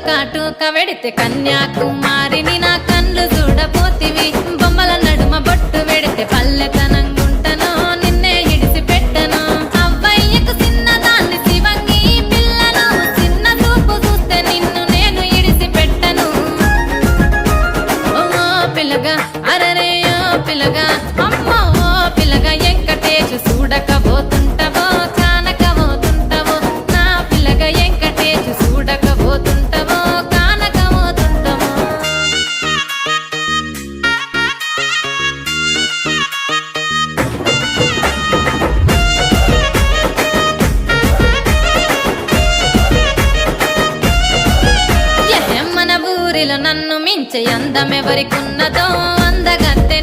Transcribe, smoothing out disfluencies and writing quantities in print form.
కాటుక వెడితే కన్యాకుమారిని నా కళ్ళు చూడపోతివి బొమ్మల నడుమ బొట్టు వెడితే పల్లెతనంగుంటను నిన్నే ఇడిసి పెట్టను అవ్వయ్యకు చిన్నదాన్ని శివంగి పిల్లను చిన్న చూపు చూస్తే నిన్ను నేను ఇడిసి పెట్టను ఓ పిల్లగా అరరే ఓ పిల్లగా అమ్మో ఓ పిల్లగా వెంకటేశు చూడకపోతుంటవో కానకపోతుంటవో నా పిల్లగా వెంకటేశు చూడకపోతుంటవో కానకపోతుంటవో మన ఊరిలో నన్ను మించే అందమెవరికున్నదో అందగత్తె